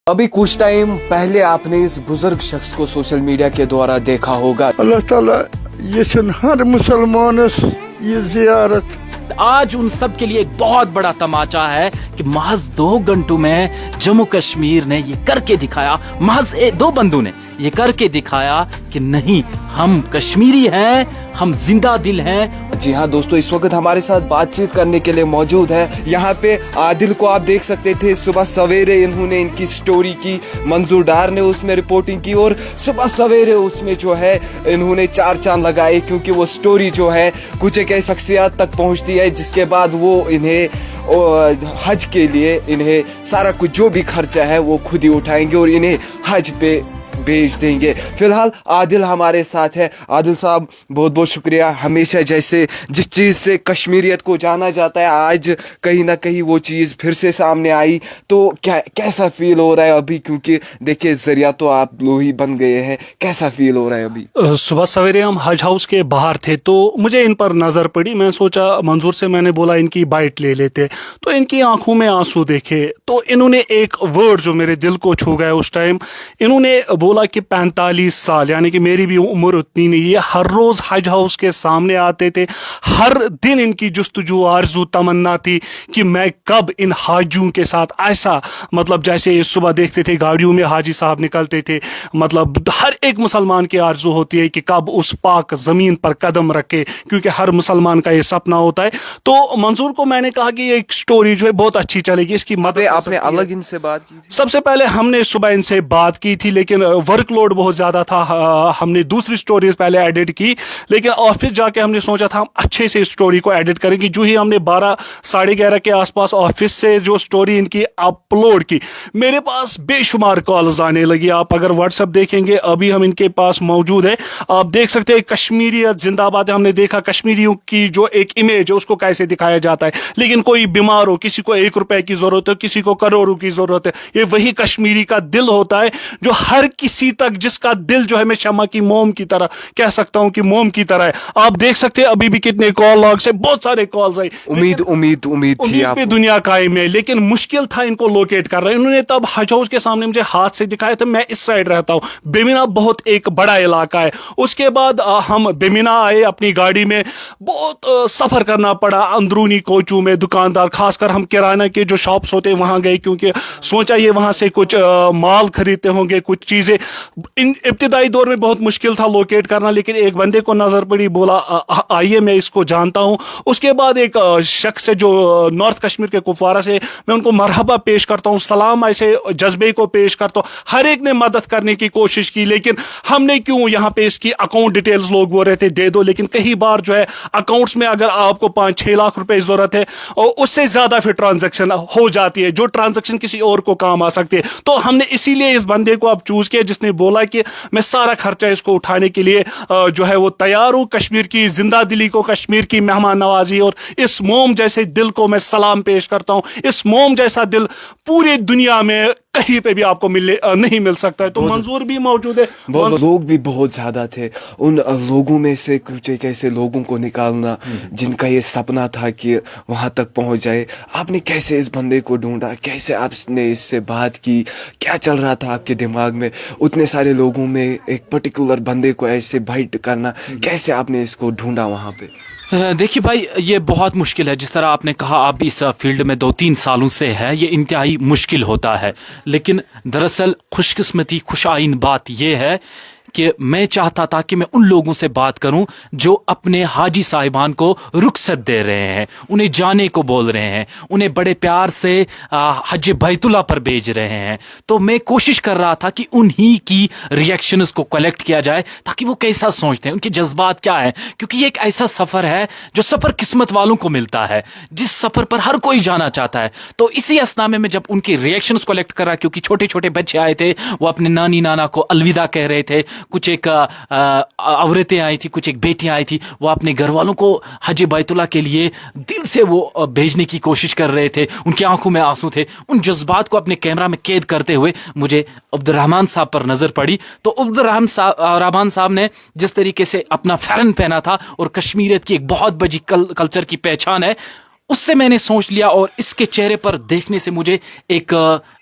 अभी कुछ टाइम पहले आपने इस बुजुर्ग शख्स को सोशल मीडिया के द्वारा देखा होगा। अल्लाह ताला ये हर मुसलमानस ये जियारत। आज उन सब के लिए एक बहुत बड़ा तमाचा है कि महज 2 घंटों में जम्मू कश्मीर ने ये करके दिखाया, महज 2 बंदों ने ये करके दिखाया कि नहीं, हम कश्मीरी हैं, हम जिंदा दिल हैं। जी हाँ दोस्तों, इस वक्त हमारे साथ बातचीत करने के लिए मौजूद है यहाँ पे आदिल को आप देख सकते थे। सुबह सवेरे इन्होंने इनकी स्टोरी की, मंजूर डार ने उसमें रिपोर्टिंग की और सुबह सवेरे उसमें जो है इन्होंने 4 चांद लगाए, क्योंकि वो स्टोरी जो है कुछ एक ऐसी शख्सियत तक पहुँचती है जिसके बाद वो इन्हें हज के लिए इन्हें सारा कुछ जो भी खर्चा है वो खुद ही उठाएंगे और इन्हें हज पे भेज देंगे। फिलहाल आदिल हमारे साथ है। आदिल साहब बहुत बहुत शुक्रिया। हमेशा जैसे जिस चीज़ से कश्मीरियत को जाना जाता है, आज कहीं ना कहीं वो चीज़ फिर से सामने आई, तो कैसा फील हो रहा है अभी? क्योंकि देखिए जरिया तो आप लोग ही बन गए हैं, कैसा फील हो रहा है अभी? सुबह सवेरे हम हज हाउस के बाहर थे तो मुझे इन पर नज़र पड़ी। मैं सोचा, मंजूर से मैंने बोला इनकी बाइट ले लेते, तो इनकी आंखों में आंसू देखे तो इन्होंने एक वर्ड जो मेरे दिल को छू गया उस टाइम, इन्होंने बोला कि 45 साल, यानी कि मेरी भी उम्र उतनी नहीं है, हर रोज हज हाउस के सामने आते थे। हर दिन इनकी जुस्तजू आरजू तमन्ना थी कि मैं कब इन हाजियों के साथ ऐसा, मतलब जैसे सुबह देखते थे गाड़ियों में हाजी साहब निकलते थे, मतलब हर एक मुसलमान की आरजू होती है कि कब उस पाक जमीन पर कदम रखे, क्योंकि हर मुसलमान का ये सपना होता है। तो मंजूर को मैंने कहा कि ये एक स्टोरी जो है बहुत अच्छी चलेगी, इसकी मदद आपने अलग इनसे बात की थी? सबसे पहले हमने सुबह इनसे बात की थी, लेकिन वर्कलोड बहुत ज़्यादा था। हमने दूसरी स्टोरीज पहले एडिट की, लेकिन ऑफिस जाके हमने सोचा था हम अच्छे से इस स्टोरी को एडिट करेंगे। जो ही हमने 12 साढ़े 11 के आसपास ऑफिस से जो स्टोरी इनकी अपलोड की, मेरे पास बेशुमार कॉल्स आने लगी। आप अगर व्हाट्सएप देखेंगे, अभी हम इनके पास मौजूद है, आप देख सकते हैं कश्मीरियत जिंदाबाद। हमने देखा कश्मीरियों की जो एक इमेज है उसको कैसे दिखाया जाता है, लेकिन कोई बीमार हो, किसी को 1 रुपए की जरूरत है, किसी को करोड़ों की जरूरत है, ये वही कश्मीरी का दिल होता है जो हर किसी तक, जिसका दिल जो है मैं शमा की मोम की तरह कह सकता हूं कि मोम की तरह है। आप देख सकते हैं अभी भी कितने कॉल लॉग से बहुत सारे कॉल्स आए। उम्मीद थी पे दुनिया कायम है, लेकिन मुश्किल था इनको लोकेट कर रहे हैं। इन्होंने तब हज हाउस के सामने मुझे हाथ से दिखाया था। मैं इस साइड रहता हूँ, बेमिना बहुत एक बड़ा इलाका है। उसके बाद हम बेमिना आए अपनी गाड़ी में, बहुत सफर करना पड़ा अंदरूनी कोचों में। दुकानदार, खासकर हम किराना के जो शॉप्स होते हैं वहां गए, क्योंकि सोचा ये वहां से कुछ माल खरीदते होंगे, कुछ चीजें। इब्तिदाई दौर में बहुत मुश्किल था लोकेट करना, लेकिन एक बंदे को नजर पड़ी, बोला आइए मैं इसको जानता हूं। उसके बाद एक शख्स है जो नॉर्थ कश्मीर के कुपवारा से, मैं उनको मरहबा पेश करता हूं, सलाम ऐसे जज्बे को पेश करता हूं। हर एक ने मदद करने की कोशिश की, लेकिन हमने क्यों यहाँ पे इसकी अकाउंट डिटेल्स लोग बोल रहे थे दे दो, लेकिन कई बार जो है अकाउंट्स में अगर आपको 5-6 लाख रुपए जरूरत है और उससे ज्यादा फिर ट्रांजेक्शन हो जाती है, जो ट्रांजेक्शन किसी और को काम आ सकती है। तो हमने इसीलिए इस बंदे को अब चूज किया जिसने बोला कि मैं सारा खर्चा इसको उठाने के लिए जो है वो तैयार हूं। कश्मीर की जिंदा दिली को, कश्मीर की मेहमान नवाजी और इस मोम जैसे दिल को मैं सलाम पेश करता हूं। इस मोम जैसा दिल पूरी दुनिया में कहीं पे भी आपको नहीं मिल सकता है। तो मंजूर भी मौजूद है, लोग भी बहुत ज्यादा थे। उन लोगों में से कुछ एक ऐसे लोगों को निकालना जिनका ये सपना था कि वहां तक पहुंच जाए। आपने कैसे इस बंदे को ढूंढा, कैसे आपने इससे बात की, क्या चल रहा था आपके दिमाग में? उतने सारे लोगों में एक पर्टिकुलर बंदे को ऐसे बाइट करना, कैसे आपने इसको ढूंढा वहां पे? देखिए भाई, ये बहुत मुश्किल है। जिस तरह आपने कहा आप इस फील्ड में 2-3 सालों से है, ये इंतहाई मुश्किल होता है। लेकिन दरअसल खुशकिस्मती खुशाइन बात यह है कि मैं चाहता था कि मैं उन लोगों से बात करूं जो अपने हाजी साहिबान को रुखसत दे रहे हैं, उन्हें जाने को बोल रहे हैं, उन्हें बड़े प्यार से हज बैतुल्लाह पर भेज रहे हैं। तो मैं कोशिश कर रहा था कि उन्हीं की रिएक्शंस को कलेक्ट किया जाए, ताकि वो कैसा सोचते हैं, उनके जज्बात क्या हैं। क्योंकि ये एक ऐसा सफ़र है जो सफ़र किस्मत वालों को मिलता है, जिस सफ़र पर हर कोई जाना चाहता है। तो इसी असना में मैं जब उनकी रिएक्शंस कलेक्ट कर रहा, क्योंकि छोटे छोटे बच्चे आए थे, वो अपने नानी नाना को अलविदा कह रहे थे, कुछ एक औरतें आई थी, कुछ एक बेटियां आई थी, वो अपने घर वालों को हज बैतुल्लाह के लिए दिल से वो भेजने की कोशिश कर रहे थे। उनकी आंखों में आंसू थे। उन जज्बात को अपने कैमरा में कैद करते हुए मुझे अब्दुर्रहमान साहब पर नजर पड़ी। तो अब्दुर्रहमान साहब ने जिस तरीके से अपना फैरन पहना था और कश्मीरियत की एक बहुत बड़ी कल्चर की पहचान है, उससे मैंने सोच लिया और इसके चेहरे पर देखने से मुझे एक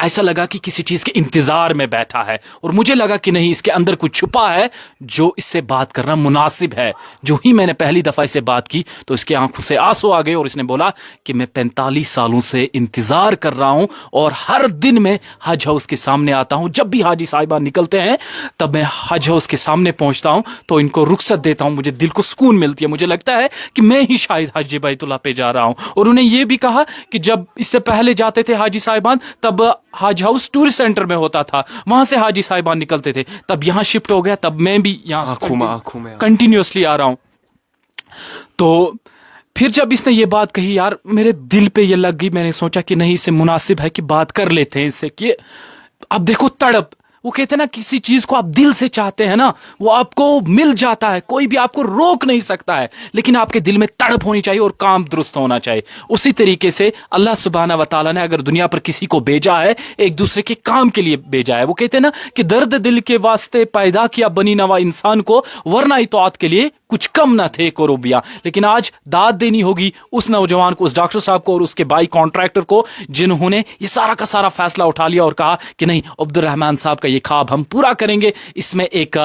ऐसा लगा कि किसी चीज़ के इंतज़ार में बैठा है, और मुझे लगा कि नहीं, इसके अंदर कुछ छुपा है जो इससे बात करना मुनासिब है। जो ही मैंने पहली दफ़ा इससे बात की तो इसके आंखों से आंसू आ गए, और इसने बोला कि मैं 45 सालों से इंतज़ार कर रहा हूँ, और हर दिन मैं हज हाउस के सामने आता हूँ। जब भी हाजी साहिबा निकलते हैं तब मैं हज हाउस के सामने पहुँचता हूँ तो इनको रुखसत देता हूँ, मुझे दिल को सुकून मिलती है, मुझे लगता है कि मैं ही शायद हज बैतुल्लाह पे जा रहा हूँ। और उन्हें यह भी कहा कि जब इससे पहले जाते थे हाजी साहिबान तब हज हाउस टूरिस्ट सेंटर में होता था, वहां से हाजी साहिबान निकलते थे, तब यहाँ शिफ्ट हो गया, तब मैं भी यहाँ आंखों में कंटिन्यूसली आ रहा हूँ। तो फिर जब इसने ये बात कही यार, मेरे दिल पे ये लग गई, मैंने सोचा कि नहीं, इसे मुनासिब है कि बात कर लेते हैं इससे। कि अब देखो तड़प, वो कहते हैं ना, किसी चीज को आप दिल से चाहते हैं ना, वो आपको मिल जाता है, कोई भी आपको रोक नहीं सकता है, लेकिन आपके दिल में तड़प होनी चाहिए और काम दुरुस्त होना चाहिए। उसी तरीके से अल्लाह सुब्हाना व तआला ने अगर दुनिया पर किसी को भेजा है, एक दूसरे के काम के लिए भेजा है। वो कहते हैं ना कि दर्द दिल के वास्ते पैदा किया बनी नवा इंसान को, वरना इतौत के लिए कुछ कम ना थे कोरोबिया। लेकिन आज दाद देनी होगी उस नौजवान को, उस डॉक्टर साहब को और उसके भाई कॉन्ट्रैक्टर को, जिन्होंने ये सारा का सारा फैसला उठा लिया और कहा कि नहीं, अब्दुल रहमान साहब का ये ख्वाब हम पूरा करेंगे, इसमें एक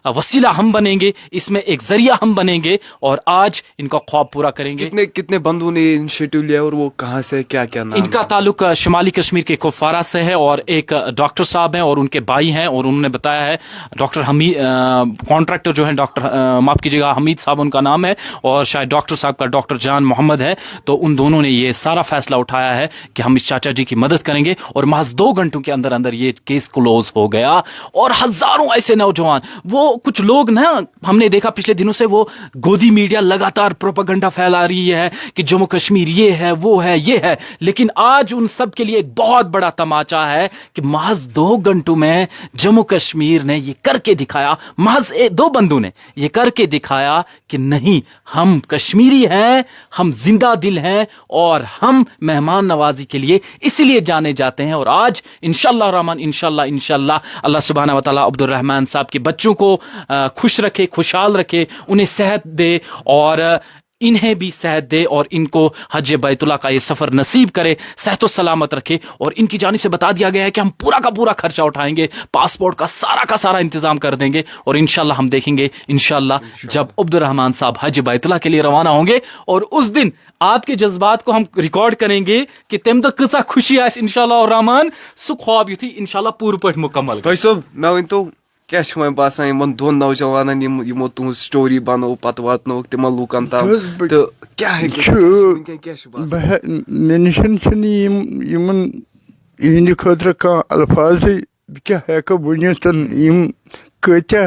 वसीला हम बनेंगे, इसमें एक जरिया हम बनेंगे, और आज इनका ख्वाब पूरा करेंगे। कितने बंधुओं ने इनिशिएटिव लिया और वो कहाँ से, क्या क्या नाम? इनका ताल्लुक शुमाली कश्मीर के कुफवारा से है, और एक डॉक्टर साहब हैं और उनके भाई हैं, और उन्होंने बताया है डॉक्टर हमीद, कॉन्ट्रैक्टर जो है डॉक्टर, माफ कीजिएगा, हमीद साहब उनका नाम है, और शायद डॉक्टर साहब का डॉक्टर जान मोहम्मद है। तो उन दोनों ने ये सारा फैसला उठाया है कि हम इस चाचा जी की मदद करेंगे, और महज 2 घंटों के अंदर अंदर ये केस क्लोज हो गया। और हजारों ऐसे नौजवान, वो कुछ लोग ना, हमने देखा पिछले दिनों से वो गोदी मीडिया लगातार प्रोपेगेंडा फैला रही है कि जम्मू कश्मीर ये है, वो है, ये है, लेकिन आज उन सब के लिए एक बहुत बड़ा तमाचा है कि महज 2 घंटों में जम्मू कश्मीर ने ये करके दिखाया, महज 2 बंदों ने ये करके दिखाया कि नहीं, हम कश्मीरी हैं, हम जिंदा दिल हैं, और हम मेहमान नवाजी के लिए इसलिए जाने जाते हैं। और आज इंशाअल्लाह रहमान, इंशाअल्लाह अल्लाह सुब्हाना व तआला अब्दुल रहमान साहब के बच्चों को खुश रखे, खुशहाल रखे, उन्हें सेहत दे, और इन्हें भी सेहत दे, और इनको हज बैतुल्लाह का ये सफ़र नसीब करे, सेहत सलामत रखे। और इनकी जानिब से बता दिया गया है कि हम पूरा का पूरा खर्चा उठाएंगे, पासपोर्ट का सारा इंतजाम कर देंगे, और इंशाल्लाह हम देखेंगे, इंशाल्लाह जब अब्दुल रहमान साहब हज बैतुल्लाह के लिए रवाना होंगे, और उस दिन आपके जज्बात को हम रिकॉर्ड करेंगे कि तेम तो कसा खुशी आस इंशाल्लाह और रहमान सु ख्वाब युथी इंशाल्लाह पूरे पट मुकम्मल। भाई साहब, मैं वन तो क्या वह बासान इन 2 नौजवान यमो तुम स्टोरी बनो पत वातनो तिम लूकन तम, तो क्या है मे निश इहंद खतर कह अल्फाज क्या हेक वनित कत्या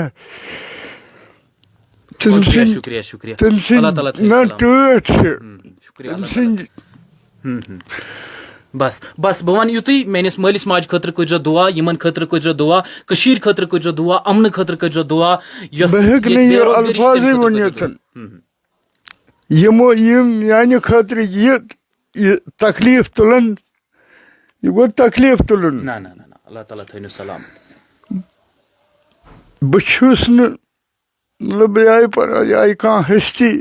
शुक्रिया शुक्रिया अल्लाह ताला ना टट बस बस बह वन युतुई, मेनिस मालिस माज खतर करो दुआ, यमन खतर करो दुआ, कशीर खतर करो दुआ, अमन खतर करो दुआ। अल्फाज वनित यमो यानी खतर ये तकलीफ तुलन, ये गो तकलीफ तुलन। ना ना ना ना, अल्लाह ताला थैनु सलाम। बहुस मतलब आय कह हस्ती,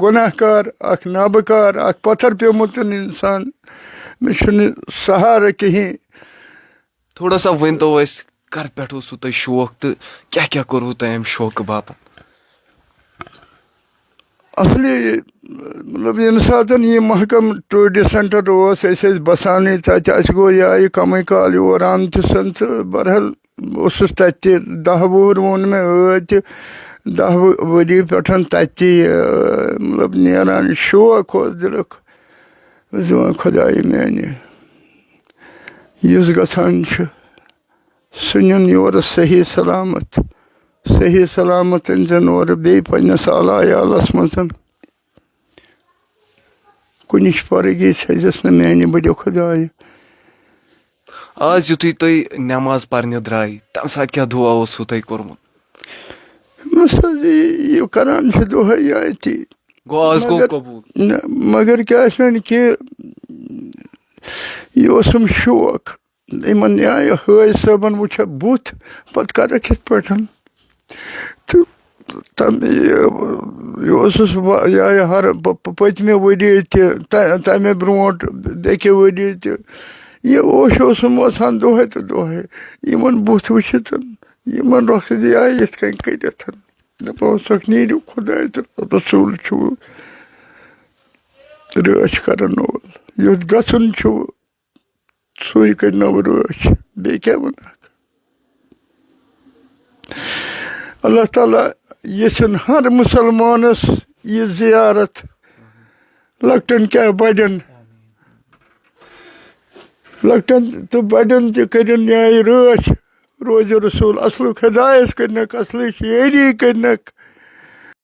गुनाहकार, नाबकार, पत्थर पेमुत इंसान, मे सहारा कहीं। थोड़ा सा वन तो कर पे तुह शौक, तो क्या क्या करो तुम शौक बापत? असली मतलब ये सात ये महकम टूरिस्ट सेंटर बसान तक गो ये कम काल योर आमत सन, तो बहरहाल उस 10 वुहर वोन मे 10 वरी पे तत्ती मतलब नान शौक दिल खुदाई माने गसान सुन योर सही सलामत अन और बे पन्नस आला यालस मज कुछ फर्गी थस न माने बड़ो खुदाई। आज युथुई तुम नमाज पर्ने द्राय तम सात क्या दुआ तुह कोर्मुत? ये करान दुह ये गो आज गो कबूल, मगर क्या कि ये शौक इन हाज सबन वुचा बुत पत कर कित पे, तो तम हर पतमे वरी तमे ब्रोट बेके वरी یہ اوش اوسم وسان دۄہے تہٕ دۄہے یِمن بُتھ وٕچھِتھ یِمن رۄخ دِیا یِتھ کٔنۍ کٔرِتھ دَپان اوسکھ نیٖرِو خۄداے تہٕ رسوٗل چھُو رٲچھ کَرن وول یُتھ گژھُن چھُ سُے کٔرنو رٲچھ بیٚیہِ کیٛاہ وَنکھ اللہ تعالیٰ یژھِن ہر مُسلمانس یہِ زِیارت لۄکٹٮ۪ن کیٛاہ بَڑٮ۪ن لۄکٹٮ۪ن تہٕ بَڑٮ۪ن تہِ کٔرِنۍ یِہے رٲچھ روزِ رسوٗل اصلُک ہدایت کٔرنَکھ اصلٕچ یٲری کٔرنَکھ